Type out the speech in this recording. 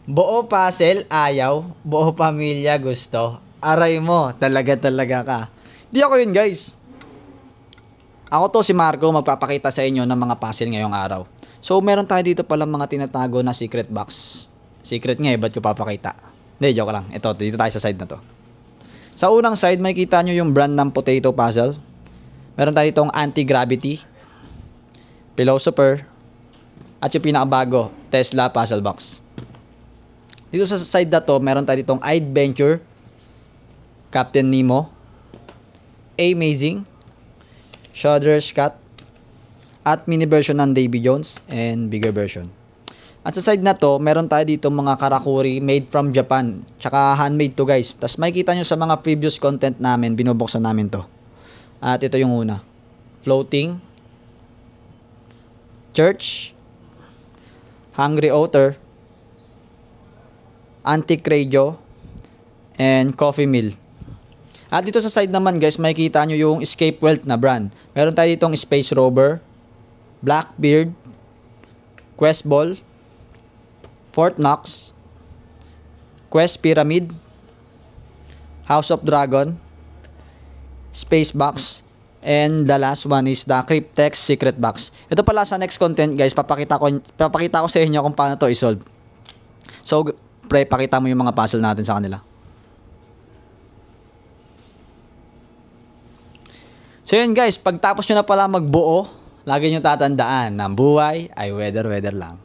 Buo puzzle, ayaw. Buo pamilya, gusto. Aray mo, talaga ka. Di ako yun, guys. Ako to si Marco, magpapakita sa inyo ng mga puzzle ngayong araw. So, meron tayo dito palang mga tinatago na secret box. Secret nga eh, ba't ko papakita? Hindi, joke lang. Ito, dito tayo sa side na to. Sa unang side, makikita nyo yung brand ng potato puzzle. Meron tayo ditong anti-gravity, philosopher, at yung pinakabago, Tesla puzzle box. Dito sa side na to, meron tayo ditong Adventure, Captain Nemo, Amazing, Shudder's Cat, at mini version ng Davy Jones and bigger version. At sa side na to, meron tayo dito mga karakuri made from Japan. Tsaka handmade to, guys. Tapos makikita nyo sa mga previous content namin, binubuksan namin to. At ito yung una. Floating, Church, Hungry Otter, Antique Radio, and Coffee Mill. At dito sa side naman, guys, makikita nyo yung Escape Wealth na brand. Meron tayo ditong Space Rover, Blackbeard, Quest Ball, Fort Knox, Quest Pyramid, House of Dragon, Space Box, and the last one is the Cryptex Secret Box. Ito pala sa next content, guys, papakita ko sa inyo kung paano to i-solve. So, pre, pakita mo yung mga puzzle natin sa kanila. So yun, guys, pagtapos nyo na pala magbuo, lagi nyo tatandaan na ang buhay ay weather lang.